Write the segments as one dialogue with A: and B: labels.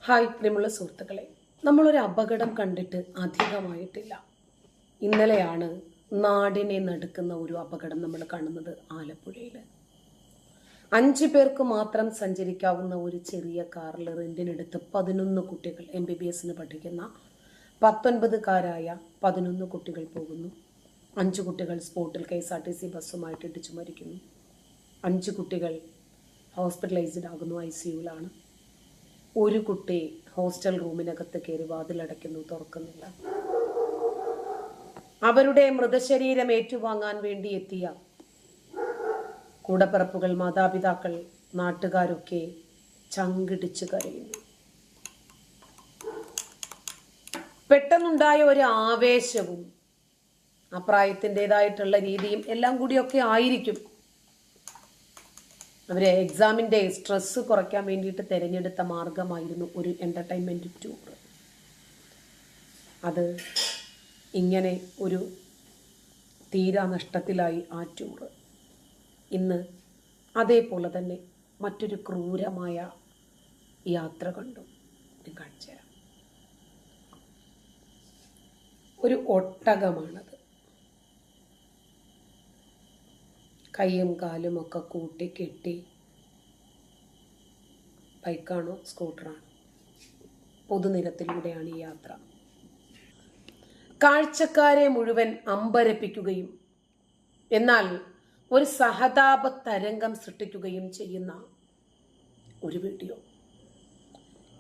A: Hi പ്രിയമുള്ള സുഹൃത്തുക്കളെ, നമ്മളൊരു അപകടം കണ്ടിട്ട് അധികമായിട്ടില്ല. ഇന്നലെയാണ് നാടിനെ നടുക്കുന്ന ഒരു അപകടം നമ്മൾ കാണുന്നത്. ആലപ്പുഴയിൽ 5 പേർക്ക് മാത്രം സഞ്ചരിക്കാവുന്ന ഒരു ചെറിയ കാറിൽ റെന്റിനെടുത്ത് 11 കുട്ടികൾ, MBBS പഠിക്കുന്ന 19കാരായ 11 കുട്ടികൾ പോകുന്നു. 5 കുട്ടികൾ സ്പോട്ടിൽ KSRTC ബസ്സുമായിട്ട് ഇടിച്ചു മരിക്കുന്നു. 5 കുട്ടികൾ ഹോസ്പിറ്റലൈസ്ഡ് ആകുന്നു, ICUവിലാണ്. ഒരു കുട്ടി ഹോസ്റ്റൽ റൂമിനകത്ത് കയറി വാതിലടയ്ക്കുന്നു, തുറക്കുന്നില്ല. അവരുടെ മൃതശരീരം ഏറ്റുവാങ്ങാൻ വേണ്ടി എത്തിയ കൂടപ്പിറപ്പുകൾ, മാതാപിതാക്കൾ, നാട്ടുകാരൊക്കെ ചങ്കിടിച്ച് കരയുന്നു. പെട്ടെന്നുണ്ടായ ഒരു ആവേശവും ആ പ്രായത്തിൻ്റെതായിട്ടുള്ള രീതിയും എല്ലാം കൂടിയൊക്കെ ആയിരിക്കും. അവരെ എക്സാമിൻ്റെ സ്ട്രെസ് കുറയ്ക്കാൻ വേണ്ടിയിട്ട് തിരഞ്ഞെടുത്ത മാർഗമായിരുന്നു ഒരു എൻ്റർടൈൻമെൻറ്റ് ടൂർ. അത് ഇങ്ങനെ ഒരു തീരാ നഷ്ടത്തിലായി ആ ടൂറ്. ഇന്ന് അതേപോലെ തന്നെ മറ്റൊരു ക്രൂരമായ യാത്ര കണ്ടു. ഞാൻ കാണിച്ചു തരാം. ഒരു ഒട്ടകമാണത്. കൈയും കാലും ഒക്കെ കൂട്ടിക്കെട്ടി, ബൈക്കാണോ സ്കൂട്ടറാണോ, പൊതുനിരത്തിലൂടെയാണ് ഈ യാത്ര. കാഴ്ചക്കാരെ മുഴുവൻ അമ്പരപ്പിക്കുകയും എന്നാൽ ഒരു സഹതാപ തരംഗം സൃഷ്ടിക്കുകയും ചെയ്യുന്ന ഒരു വീഡിയോ.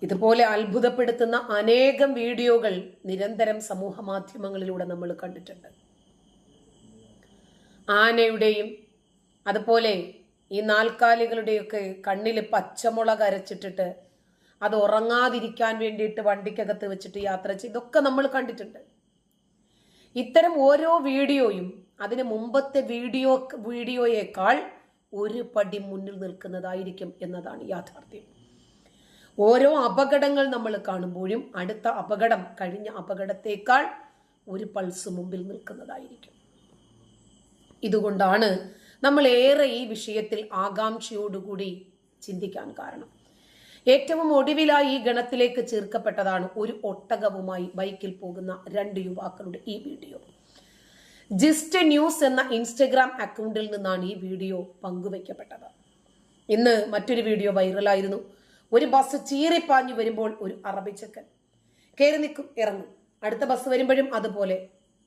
A: ഇതുപോലെ അത്ഭുതപ്പെടുത്തുന്ന അനേകം വീഡിയോകൾ നിരന്തരം സമൂഹ മാധ്യമങ്ങളിലൂടെ നമ്മൾ കണ്ടിട്ടുണ്ട്. ആനയുടെയും അതുപോലെ ഈ നാൽക്കാലികളുടെയൊക്കെ കണ്ണിൽ പച്ചമുളക് അരച്ചിട്ടിട്ട് അത് ഉറങ്ങാതിരിക്കാൻ വേണ്ടിയിട്ട് വണ്ടിക്കകത്ത് വെച്ചിട്ട് യാത്ര ചെയ്തൊക്കെ നമ്മൾ കണ്ടിട്ടുണ്ട്. ഇത്തരം ഓരോ വീഡിയോയും അതിന് മുമ്പത്തെ വീഡിയോയേക്കാൾ ഒരു പടി മുന്നിൽ നിൽക്കുന്നതായിരിക്കും എന്നതാണ് യാഥാർത്ഥ്യം. ഓരോ അപകടങ്ങൾ നമ്മൾ കാണുമ്പോഴും അടുത്ത അപകടം കഴിഞ്ഞ അപകടത്തേക്കാൾ ഒരു പൾസ് മുമ്പിൽ നിൽക്കുന്നതായിരിക്കും. ഇതുകൊണ്ടാണ് നമ്മൾ ഏറെ ഈ വിഷയത്തിൽ ആകാംക്ഷയോടുകൂടി ചിന്തിക്കാൻ കാരണം. ഏറ്റവും ഒടുവിലായി ഈ ഗണത്തിലേക്ക് ചേർക്കപ്പെട്ടതാണ് ഒരു ഒട്ടകവുമായി ബൈക്കിൽ പോകുന്ന 2 യുവാക്കളുടെ ഈ വീഡിയോ. ജിസ്റ്റ് ന്യൂസ് എന്ന ഇൻസ്റ്റഗ്രാം അക്കൗണ്ടിൽ നിന്നാണ് ഈ വീഡിയോ പങ്കുവയ്ക്കപ്പെട്ടത്. ഇന്ന് മറ്റൊരു വീഡിയോ വൈറലായിരുന്നു. ഒരു ബസ് ചീറിപ്പാഞ്ഞു വരുമ്പോൾ ഒരു അറബിച്ചക്കൻ കയറി നിൽക്കും, ഇറങ്ങും. അടുത്ത ബസ് വരുമ്പോഴും അതുപോലെ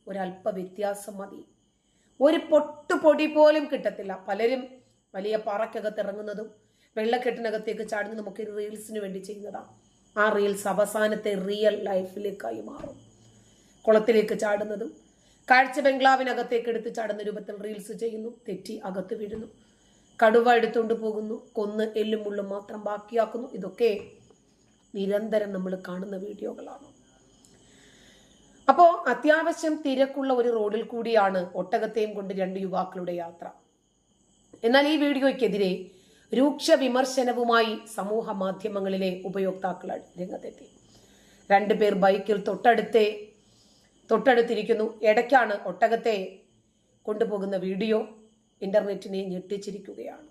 A: ഒരല്പ വ്യത്യാസം മതി. ഒരു പൊട്ടുപൊടി പോലും കിട്ടത്തില്ല. പലരും വലിയ പാറക്കകത്ത് ഇറങ്ങുന്നതും വെള്ളക്കെട്ടിനകത്തേക്ക് ചാടുന്നതും ഒക്കെ റീൽസിന് വേണ്ടി ചെയ്യുന്നതാണ്. ആ റീൽസ് അവസാനത്തെ റിയൽ ലൈഫിലേക്കായി മാറും. കുളത്തിലേക്ക് ചാടുന്നതും കാഴ്ച ബംഗ്ലാവിനകത്തേക്ക് എടുത്ത് ചാടുന്ന രൂപത്തിൽ റീൽസ് ചെയ്യുന്നു, തെറ്റി അകത്ത് വീഴുന്നു, കടുവ എടുത്തുകൊണ്ട് പോകുന്നു, കൊന്ന് എല്ലും മുള്ളും മാത്രം ബാക്കിയാക്കുന്നു. ഇതൊക്കെ നിരന്തരം നമ്മൾ കാണുന്ന വീഡിയോകളാണ്. അപ്പോൾ അത്യാവശ്യം തിരക്കുള്ള ഒരു റോഡിൽ കൂടിയാണ് ഒട്ടകത്തെയും കൊണ്ട് 2 യുവാക്കളുടെ യാത്ര. എന്നാൽ ഈ വീഡിയോയ്ക്കെതിരെ രൂക്ഷ വിമർശനവുമായി സമൂഹ മാധ്യമങ്ങളിലെ ഉപയോക്താക്കൾ രംഗത്തെത്തി. 2 പേർ ബൈക്കിൽ തൊട്ടടുത്തിരിക്കുന്നു. ഇടയ്ക്കാണ് ഒട്ടകത്തെ കൊണ്ടുപോകുന്ന വീഡിയോ ഇന്റർനെറ്റിനെ ഞെട്ടിച്ചിരിക്കുകയാണ്.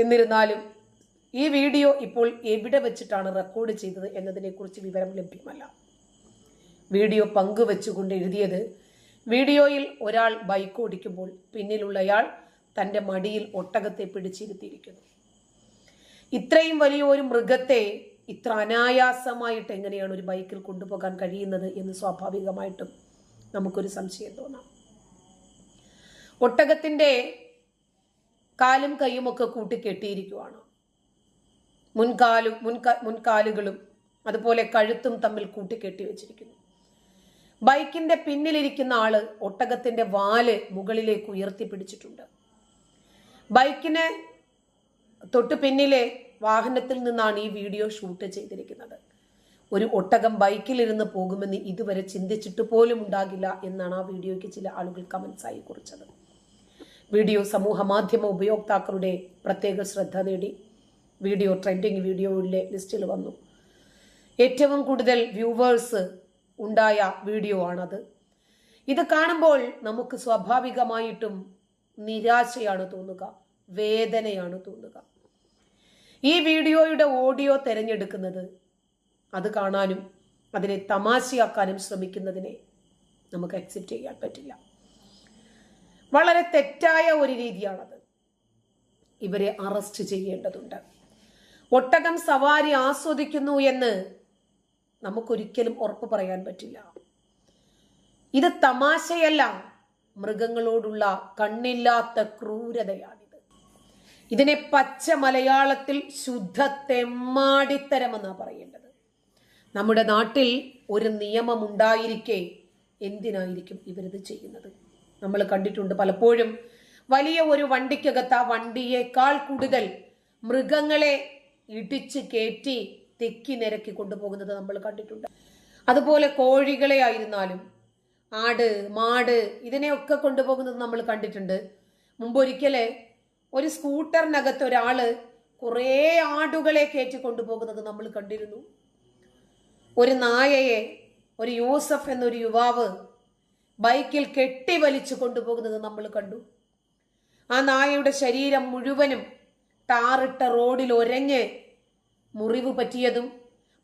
A: എന്നിരുന്നാലും ഈ വീഡിയോ ഇപ്പോൾ എവിടെ വെച്ചിട്ടാണ് റെക്കോർഡ് ചെയ്തത് എന്നതിനെക്കുറിച്ച് വിവരം ലഭ്യമല്ല. വീഡിയോ പങ്കുവെച്ചുകൊണ്ട് എഴുതിയത്, വീഡിയോയിൽ ഒരാൾ ബൈക്ക് ഓടിക്കുമ്പോൾ പിന്നിലുള്ളയാൾ തൻ്റെ മടിയിൽ ഒട്ടകത്തെ പിടിച്ചിരുത്തിയിരിക്കുന്നു. ഇത്രയും വലിയ ഒരു മൃഗത്തെ ഇത്ര അനായാസമായിട്ട് എങ്ങനെയാണ് ഒരു ബൈക്കിൽ കൊണ്ടുപോകാൻ കഴിയുന്നത് എന്ന് സ്വാഭാവികമായിട്ടും നമുക്കൊരു സംശയം തോന്നാം. ഒട്ടകത്തിന്റെ കാലും കൈയുമൊക്കെ കൂട്ടിക്കെട്ടിയിരിക്കുവാണ്. മുൻകാലുകളും അതുപോലെ കഴുത്തും തമ്മിൽ കൂട്ടിക്കെട്ടി വെച്ചിരിക്കുന്നു. ബൈക്കിന്റെ പിന്നിലിരിക്കുന്ന ആള് ഒട്ടകത്തിന്റെ വാല് മുകളിലേക്ക് ഉയർത്തിപ്പിടിച്ചിട്ടുണ്ട്. ബൈക്കിന് തൊട്ടു പിന്നിലെ വാഹനത്തിൽ നിന്നാണ് ഈ വീഡിയോ ഷൂട്ട് ചെയ്തിരിക്കുന്നത്. ഒരു ഒട്ടകം ബൈക്കിലിരുന്ന് പോകുമെന്ന് ഇതുവരെ ചിന്തിച്ചിട്ട് പോലും ഉണ്ടാകില്ല എന്നാണ് ആ വീഡിയോയ്ക്ക് ചില ആളുകൾ കമന്റ്സായി കുറിച്ചത്. വീഡിയോ സമൂഹ മാധ്യമ ഉപയോക്താക്കളുടെ പ്രത്യേക ശ്രദ്ധ നേടി. വീഡിയോ ട്രെൻഡിങ് വീഡിയോയിലെ ലിസ്റ്റിൽ വന്നു. ഏറ്റവും കൂടുതൽ വ്യൂവേഴ്സ് ഉണ്ടായ വീഡിയോ ആണത്. ഇത് കാണുമ്പോൾ നമുക്ക് സ്വാഭാവികമായിട്ടും നിരാശയാണ് തോന്നുക, വേദനയാണ് തോന്നുക. ഈ വീഡിയോയുടെ ഓഡിയോ തിരഞ്ഞെടുക്കുന്നത് അത് കാണാനും അതിനെ തമാശയാക്കാനും ശ്രമിക്കുന്നതിനെ നമുക്ക് അക്സെപ്റ്റ് ചെയ്യാൻ പറ്റില്ല. വളരെ തെറ്റായ ഒരു രീതിയാണത്. ഇവരെ അറസ്റ്റ് ചെയ്യേണ്ടതുണ്ട്. ഒട്ടകം സവാരി ആസ്വദിക്കുന്നു എന്ന് നമുക്കൊരിക്കലും ഉറപ്പ് പറയാൻ പറ്റില്ല. ഇത് തമാശയല്ല, മൃഗങ്ങളോടുള്ള കണ്ണില്ലാത്ത ക്രൂരതയാണിത്. ഇതിനെ പച്ച മലയാളത്തിൽ ശുദ്ധ തെമ്മാടിത്തരമെന്നാ പറയേണ്ടത്. നമ്മുടെ നാട്ടിൽ ഒരു നിയമമുണ്ടായിരിക്കെ എന്തിനായിരിക്കും ഇവരിത് ചെയ്യുന്നത്? നമ്മൾ കണ്ടിട്ടുണ്ട് പലപ്പോഴും വലിയ ഒരു വണ്ടിക്കകത്ത് ആ വണ്ടിയേക്കാൾ കൂടുതൽ മൃഗങ്ങളെ ഇടിച്ച് കയറ്റി തെക്കി നിരക്കി കൊണ്ടുപോകുന്നത് നമ്മൾ കണ്ടിട്ടുണ്ട്. അതുപോലെ കോഴികളെ ആയിരുന്നാലും ആട്, മാട് ഇതിനെയൊക്കെ കൊണ്ടുപോകുന്നത് നമ്മൾ കണ്ടിട്ടുണ്ട്. മുമ്പൊരിക്കല് ഒരു സ്കൂട്ടറിനകത്ത് ഒരാള് കുറേ ആടുകളെ കയറ്റി കൊണ്ടുപോകുന്നത് നമ്മൾ കണ്ടിരുന്നു. ഒരു നായയെ, ഒരു യൂസഫ് എന്നൊരു യുവാവ് ബൈക്കിൽ കെട്ടി വലിച്ചു കൊണ്ടുപോകുന്നത് നമ്മൾ കണ്ടു. ആ നായയുടെ ശരീരം മുഴുവനും ടാറിട്ട റോഡിൽ ഒരഞ്ഞ് മുറിവ് പറ്റിയതും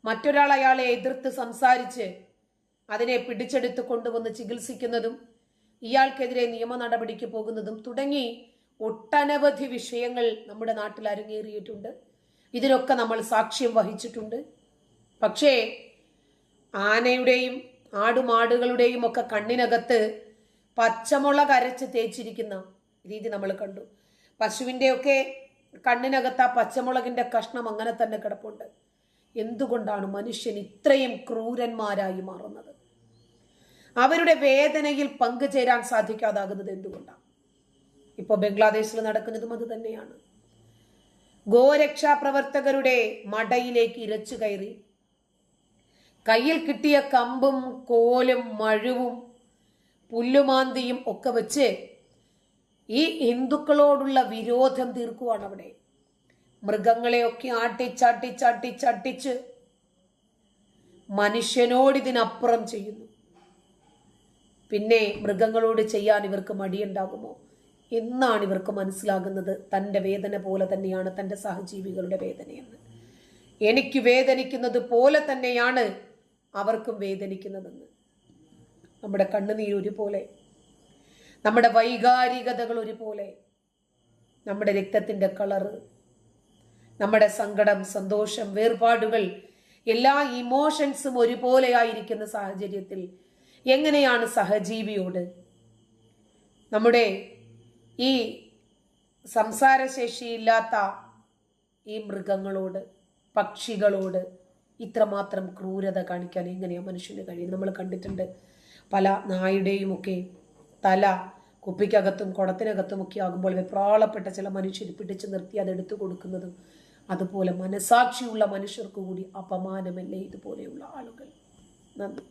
A: മറ്റൊരാൾ അയാളെ എതിർത്ത് സംസാരിച്ച് അതിനെ പിടിച്ചെടുത്ത് കൊണ്ടുവന്ന് ചികിത്സിക്കുന്നതും ഇയാൾക്കെതിരെ നിയമ നടപടിക്ക് പോകുന്നതും തുടങ്ങി ഒട്ടനവധി വിഷയങ്ങൾ നമ്മുടെ നാട്ടിൽ അരങ്ങേറിയിട്ടുണ്ട്. ഇതിനൊക്കെ നമ്മൾ സാക്ഷ്യം വഹിച്ചിട്ടുണ്ട്. പക്ഷേ ആനയുടെയും ആടുമാടുകളുടെയും ഒക്കെ കണ്ണിനകത്ത് പച്ചമുളക് അരച്ച് തേച്ചിരിക്കുന്ന രീതി നമ്മൾ കണ്ടു. പശുവിൻ്റെയൊക്കെ കണ്ണിനകത്ത് ആ പച്ചമുളകിന്റെ കഷ്ണം അങ്ങനെ തന്നെ കിടപ്പുണ്ട്. എന്തുകൊണ്ടാണ് മനുഷ്യൻ ഇത്രയും ക്രൂരന്മാരായി മാറുന്നത്? അവരുടെ വേദനയിൽ പങ്കുചേരാൻ സാധിക്കാതാകുന്നത് എന്തുകൊണ്ടാണ്? ഇപ്പൊ ബംഗ്ലാദേശിൽ നടക്കുന്നതും അത് തന്നെയാണ്. ഗോരക്ഷാപ്രവർത്തകരുടെ മടയിലേക്ക് ഇരച്ചു കയറി കയ്യിൽ കിട്ടിയ കമ്പും കോലും മഴുവും പുല്ലുമാന്തിയും ഒക്കെ വെച്ച് ഈ ഹിന്ദുക്കളോടുള്ള വിരോധം തീർക്കുവാണ് അവിടെ. മൃഗങ്ങളെയൊക്കെ ആട്ടിച്ചട്ടിച്ച് മനുഷ്യനോട് ഇതിനപ്പുറം ചെയ്യുന്നു. പിന്നെ മൃഗങ്ങളോട് ചെയ്യാൻ ഇവർക്ക് മടിയുണ്ടാകുമോ എന്നാണ് ഇവർക്ക് മനസ്സിലാകുന്നത്. തൻ്റെ വേദന പോലെ തന്നെയാണ് തൻ്റെ സഹജീവികളുടെ വേദനയെന്ന്. എനിക്ക് വേദനിക്കുന്നത് പോലെ തന്നെയാണ് അവർക്കും വേദനിക്കുന്നതെന്ന്. നമ്മുടെ കണ്ണുനീർ ഒരുപോലെ, നമ്മുടെ വൈകാരികതകൾ ഒരുപോലെ, നമ്മുടെ രക്തത്തിൻ്റെ കളറ്, നമ്മുടെ സങ്കടം, സന്തോഷം, വേർപാടുകൾ, എല്ലാ ഇമോഷൻസും ഒരുപോലെ ആയിരിക്കുന്ന സാഹചര്യത്തിൽ എങ്ങനെയാണ് സഹജീവിയോട്, നമ്മുടെ ഈ സംസാരശേഷിയില്ലാത്ത ഈ മൃഗങ്ങളോട്, പക്ഷികളോട് ഇത്രമാത്രം ക്രൂരത കാണിക്കാൻ എങ്ങനെയാണ് മനുഷ്യന് കഴിയും? നമ്മൾ കണ്ടിട്ടുണ്ട് പല നായുടെയും ഒക്കെ തല കുപ്പിക്കകത്തും കുടത്തിനകത്തും ഒക്കെ ആകുമ്പോൾ വെപ്രാളപ്പെട്ട ചില മനുഷ്യർ പിടിച്ചു നിർത്തി അതെടുത്തു കൊടുക്കുന്നതും. അതുപോലെ മനസാക്ഷിയുള്ള മനുഷ്യർക്ക് കൂടി അപമാനമല്ലേ ഇതുപോലെയുള്ള ആളുകൾ? നന്ദി.